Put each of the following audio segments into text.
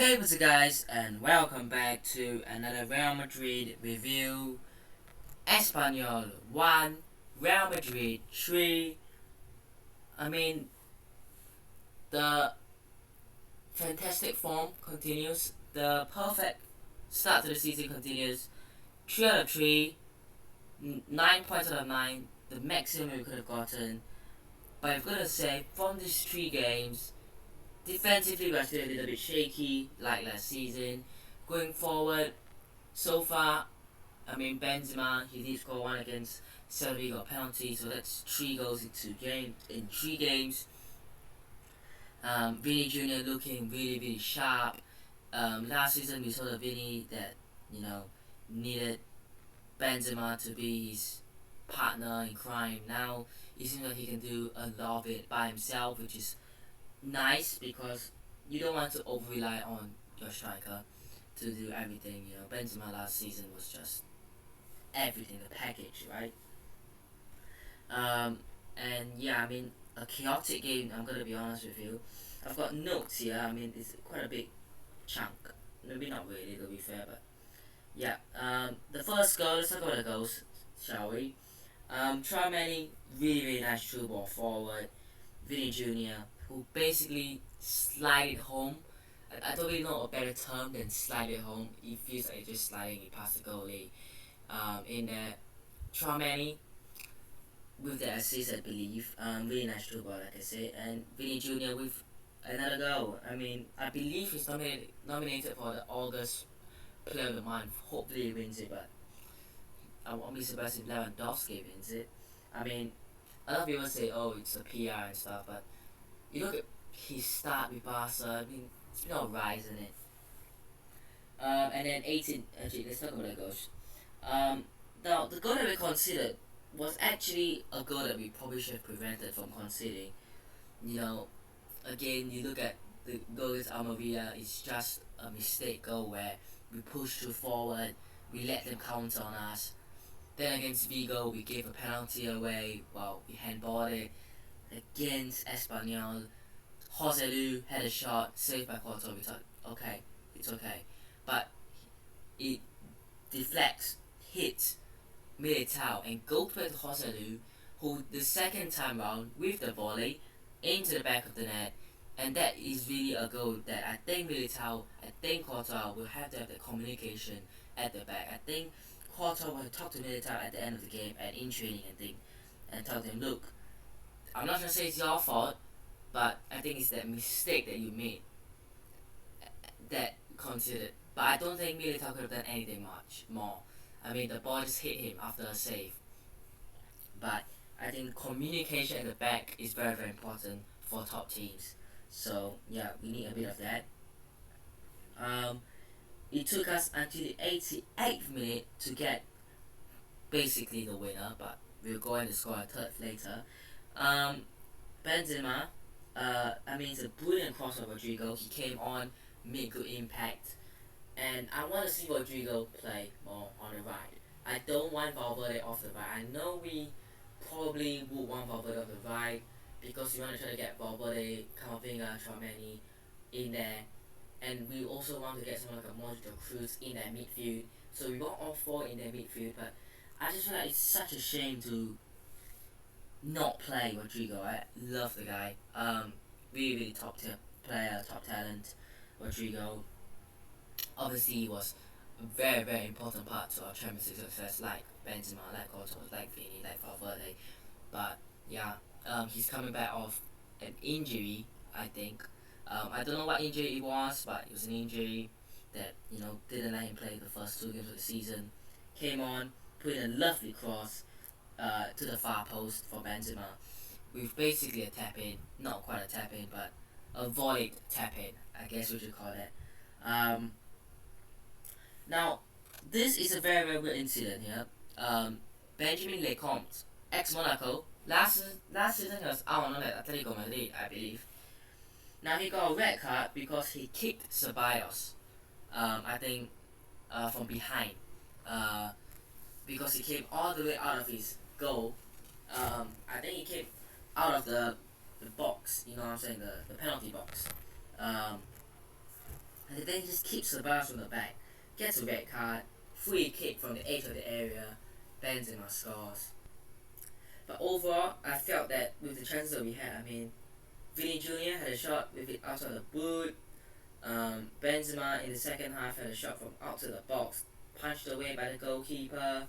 Hey, what's up, guys, and welcome back to another Real Madrid review. Espanyol 1, Real Madrid 3. I mean, the fantastic form continues. The perfect start to the season continues. 3 out of 3, 9 points out of 9, the maximum we could have gotten. But I've got to say, from these 3 games, defensively we're still a little bit shaky, like last season. Going forward, so far, Benzema, he did score one against Celtic, got penalty, so that's 3 goals in 3 games. Vinny Jr. looking really, really sharp. Last season we saw the Vinny that, needed Benzema to be his partner in crime. Now, it seems like he can do a lot of it by himself, which is nice because you don't want to over rely on your striker to do everything. Benzema last season was just everything, the package, right? And yeah, a chaotic game. I'm gonna be honest with you. I've got notes here. It's quite a big chunk. Maybe not really, to be fair, but yeah. The first goal. Let's talk about the goals, shall we? Tramani, really, really nice through ball forward. Vinny Jr., who basically slided home. I don't really know a better term than slide it home. It feels like just sliding it past the goalie. In there, Tramani with the assist, I believe. Really nice through ball, like I said. And Vinny Jr. with another goal. I believe he's nominated for the August Player of the Month. Hopefully he wins it, but I won't be surprised if Lewandowski wins it. A lot of people say, oh, it's a PR and stuff, but you look at his start with Barca, it's been alright, isn't it? And then 18, actually, let's talk about the goals. Now, the goal that we considered was actually a goal that we probably should have prevented from conceding. Again, you look at the goal against Almeria, it's just a mistake goal where we pushed too forward, we let them counter on us. Then against Vigo, we gave a penalty away. Well, we handballed it. Against Espanyol, Joselu had a shot, saved by Porto. We thought, okay, it's okay. But it deflects, hits Militao, and goes back to Joselu, who the second time round, with the volley, into the back of the net. And that is really a goal that I think Militao, I think Porto will have to have the communication at the back. I think Porto will talk to Militao at the end of the game and in training and tell them, look, I'm not gonna say it's your fault, but I think it's that mistake that you made that considered. But I don't think Militao could have done anything much more. The ball just hit him after a save. But I think communication at the back is very, very important for top teams. So yeah, we need a bit of that. It took us until the 88th minute to get basically the winner, but we'll go and score a third later. Benzema, it's a brilliant cross of Rodrigo. He came on, made good impact, and I want to see Rodrigo play more on the right. I don't want Valverde off the right. I know we probably would want Valverde off the right because we want to try to get Valverde, Camavinga, Tchouaméni in there, and we also want to get someone like a Modric or Cruz in that midfield. So we want all 4 in their midfield, but I just feel like it's such a shame to not play Rodrigo. I love the guy. Really, really top tier player, top talent. Rodrigo. Obviously, he was a very, very important part to our Champions League success, like Benzema, like Otto, like Vini, like Valverde. But yeah, he's coming back off an injury, I think. I don't know what injury it was, but it was an injury that didn't let him play the first 2 games of the season. Came on, put in a lovely cross to the far post for Benzema, with basically a tap in, not quite a tap in, but a volleyed tap in, I guess we should call it. Now, this is a very, very good incident here. Benjamin Lecomte, ex-Monaco, last season he was out on at Atletico Madrid, I believe. Now he got a red card because he kicked Ceballos, I think, from behind, because he came all the way out of his goal. I think he came out of the box, you know what I'm saying, the penalty box. and then he just keeps the ball from the back, gets a red card, free kick from the edge of the area, Benzema scores. But overall, I felt that with the chances that we had, I mean, Vinny Jr. had a shot with it outside the boot. Benzema in the second half had a shot from outside the box, punched away by the goalkeeper.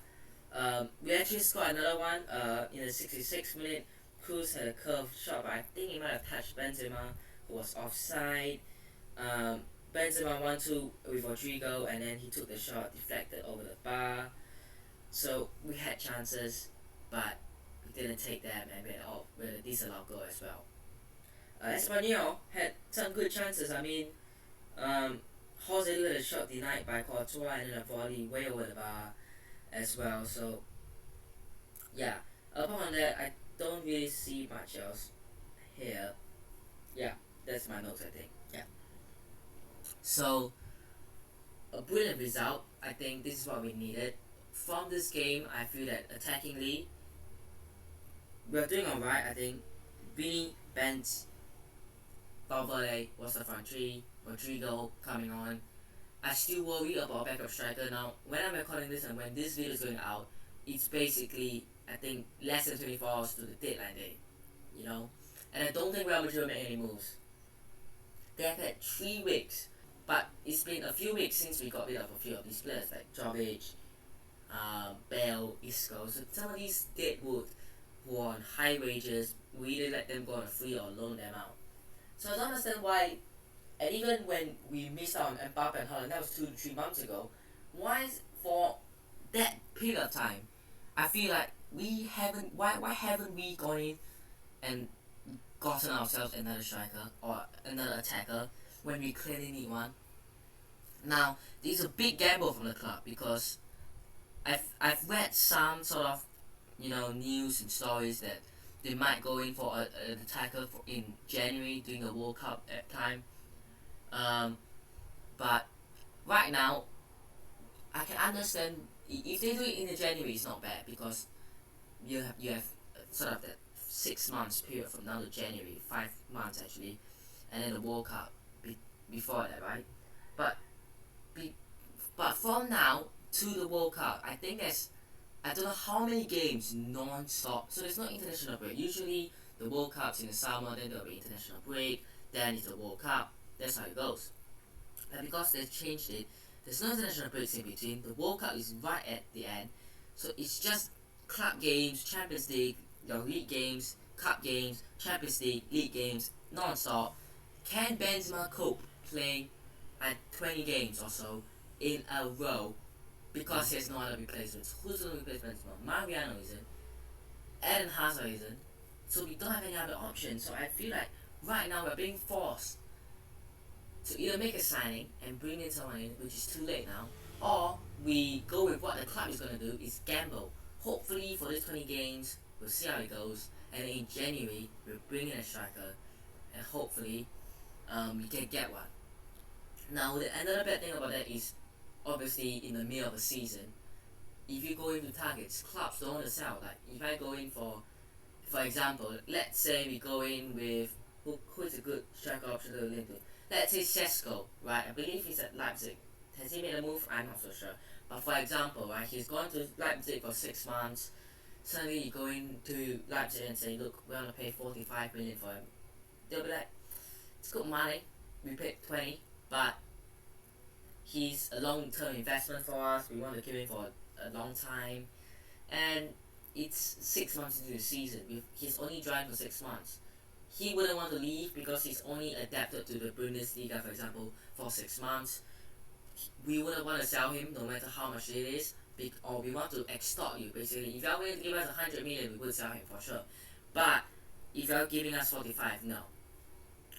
We actually scored another one in the 66th minute. Cruz had a curved shot, but I think he might have touched Benzema, who was offside. Benzema 1-2 with Rodrigo, and then he took the shot, deflected over the bar. So we had chances, but we didn't take them, and we had a disallowed goal as well. Espanyol had some good chances. I mean, Jose had a shot denied by Courtois and then a volley way over the bar as well. So yeah, apart from that, I don't really see much else here. Yeah, that's my notes, I think. Yeah. So a brilliant result. I think this is what we needed. From this game, I feel that attackingly, we're doing alright. I think Vini, Benz, Valverde was the front three, Rodrigo coming on. I still worry about backup striker now. When I'm recording this and when this video is going out, it's basically, I think, less than 24 hours to the deadline day. You know? And I don't think Real Madrid will make any moves. They have had 3 weeks, but it's been a few weeks since we got rid of a few of these players like Jovic, Bale, Isco. So some of these deadwood who are on high wages, we either let them go on a free or loan them out. So I don't understand why, and even when we missed out on Mbappe and Haaland, that was 2 to 3 months ago, why for that period of time, I feel like why haven't we gone in and gotten ourselves another striker or another attacker when we clearly need one? Now, this is a big gamble from the club because I've read some sort of news and stories that they might go in for an attacker in January during the World Cup at time. But right now, I can understand if they do it in the January, it's not bad because you have sort of that 6 months period from now to January, 5 months actually, and then the World Cup before that, right? But from now to the World Cup, I think I don't know how many games non-stop. So there's no international break. Usually the World Cup's in the summer, then there'll be international break, then it's the World Cup. That's how it goes. And because they've changed it, there's no international breaks in between. The World Cup is right at the end. So it's just club games, Champions League, your league games, cup games, Champions League, league games, non-stop. Can Benzema cope playing at 20 games or so in a row because he has no other replacements? Who's going to replace Benzema? Mariano isn't. Eden Hazard isn't. So we don't have any other options. So I feel like right now we're being forced to either make a signing and bring in someone in, which is too late now, or we go with what the club is going to do, is gamble. Hopefully for these 20 games, we'll see how it goes, and in January, we'll bring in a striker, and hopefully we can get one. Now, another bad thing about that is, obviously in the middle of the season, if you go into targets, clubs don't want to sell. Like, if I go in for example, let's say we go in with, who is a good striker option to link with? Let's say Sesko, right? I believe he's at Leipzig. Has he made a move? I'm not so sure. But for example, right, he's gone to Leipzig for 6 months. Suddenly you go into Leipzig and say, look, we're gonna pay 45 million for him. They'll be like, it's good money. We paid 20, but he's a long-term investment for us. We want to keep him for a long time, and it's 6 months into the season. He's only joined for 6 months. He wouldn't want to leave because he's only adapted to the Bundesliga, for example, for 6 months. We wouldn't want to sell him no matter how much it is, or we want to extort you basically. If you're willing to give us 100 million, we would sell him for sure. But if you're giving us 45, no.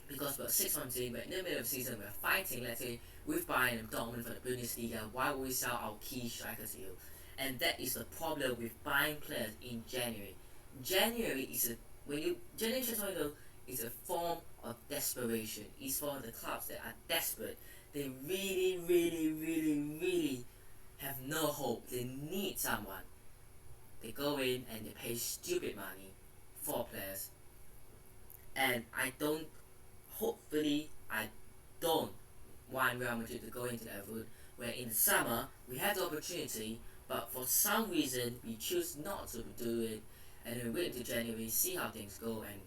Because we're 6 months in, we're in the middle of the season, we're fighting, let's say, with Bayern and Dortmund for the Bundesliga. Why would we sell our key strikers to you? And that is the problem with buying players in January. January transfer window is a form of desperation. It's for the clubs that are desperate. They really, really, really, really have no hope. They need someone. They go in and they pay stupid money for players. And hopefully I don't want Real Madrid to go into that route, where in the summer we have the opportunity, but for some reason we choose not to do it, and then we wait until January, see how things go, and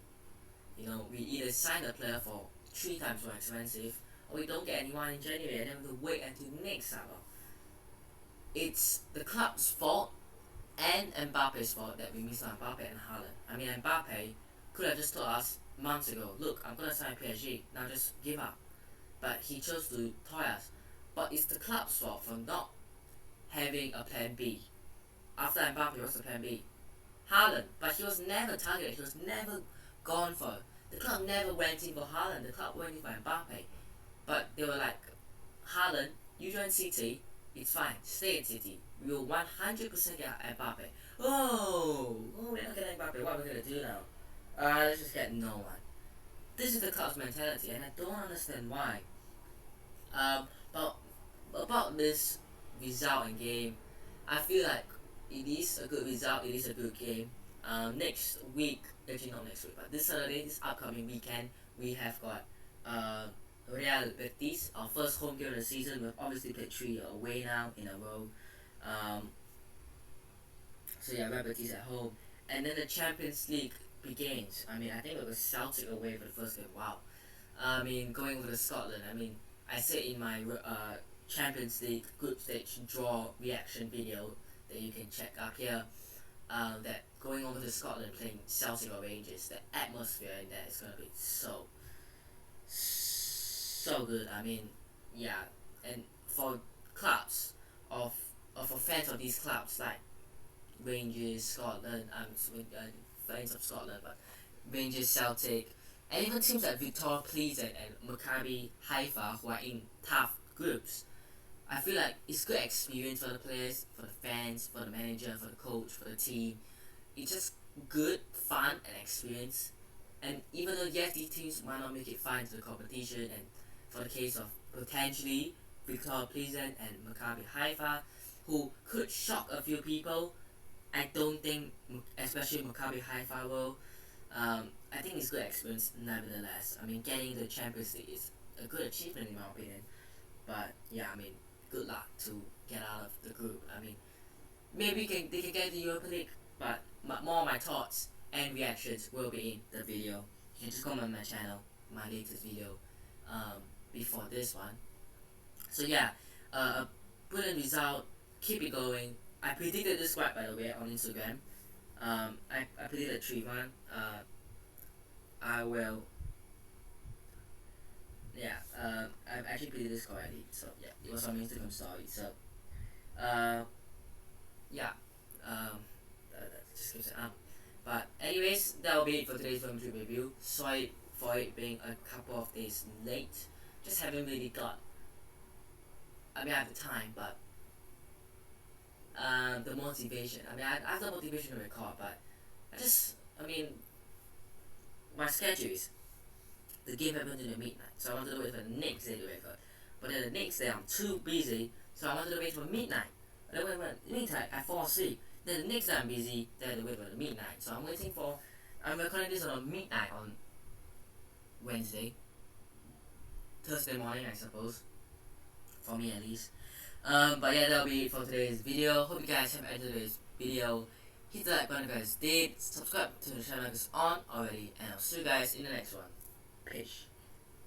we either sign a player for 3 times more expensive, or we don't get anyone in January, and then we have to wait until next summer. It's the club's fault and Mbappe's fault that we missed on Mbappe and Haaland. I mean, Mbappe could have just told us months ago, look, I'm gonna sign PSG, now just give up. But he chose to toy us. But it's the club's fault for not having a plan B. After Mbappe was the plan B. Haaland, but he was never targeted, he was never gone for. The club never went in for Haaland, the club went in for Mbappe. But they were like, Haaland, you join City, it's fine, stay in City. We will 100% get Mbappe. We're not getting Mbappe, what are we gonna do now? Let's just get no one. This is the club's mentality, and I don't understand why. But about this result and game, I feel like it is a good result, it is a good game. Next week, actually not next week, but this Saturday, this upcoming weekend, we have got Real Madrid, our first home game of the season. We've obviously played 3 away now in a row. So yeah, Real Madrid at home, and then the Champions League begins. I mean, I think it was Celtic away for the first game. Wow. I mean, going over to Scotland. I mean, I said in my Champions League group stage draw reaction video that you can check up here, that going over to Scotland playing Celtic or Rangers, the atmosphere in there is gonna be so good. I mean, yeah, and for clubs for fans of these clubs like Rangers, Scotland, fans of Scotland, but Rangers, Celtic, and even teams like Victoria Pleasant and Maccabi Haifa, who are in tough groups. I feel like it's good experience for the players, for the fans, for the manager, for the coach, for the team. It's just good, fun, and experience. And even though yes, these teams might not make it far into the competition, and for the case of potentially Victoria Pleasant and Maccabi Haifa, who could shock a few people, I don't think, especially Maccabi Haifa will. I think it's good experience nevertheless. I mean, getting the Champions League is a good achievement in my opinion. But yeah, I mean, good luck to get out of the group. I mean, maybe they can get the Europa League, but more of my thoughts and reactions will be in the video. You can just comment on my channel, my latest video, before this one. So yeah, a brilliant result. Keep it going. I predicted this squad, by the way, on Instagram. I predicted 3-1. I will. Yeah. I've actually predicted this already. So yeah, it was on my Instagram story. So, yeah. Just keeps it up. But anyways, that will be it for today's Real Madrid review. Sorry for it being a couple of days late. Just haven't really got. I mean, I have the time, but the motivation. I mean, I have the motivation to record, but my schedule is the game happened in the midnight, so I wanted to wait for the next day to record. But then the next day I'm too busy, so I wanted to wait for midnight. But then when midnight I fall asleep. Then the next day I'm busy, then I have to wait for the midnight. So I'm recording this on midnight on Wednesday, Thursday morning, I suppose, for me at least. But yeah, that'll be it for today's video. Hope you guys have enjoyed today's video. Hit the like button if you guys did. Subscribe to the channel if it's on already. And I'll see you guys in the next one. Peace.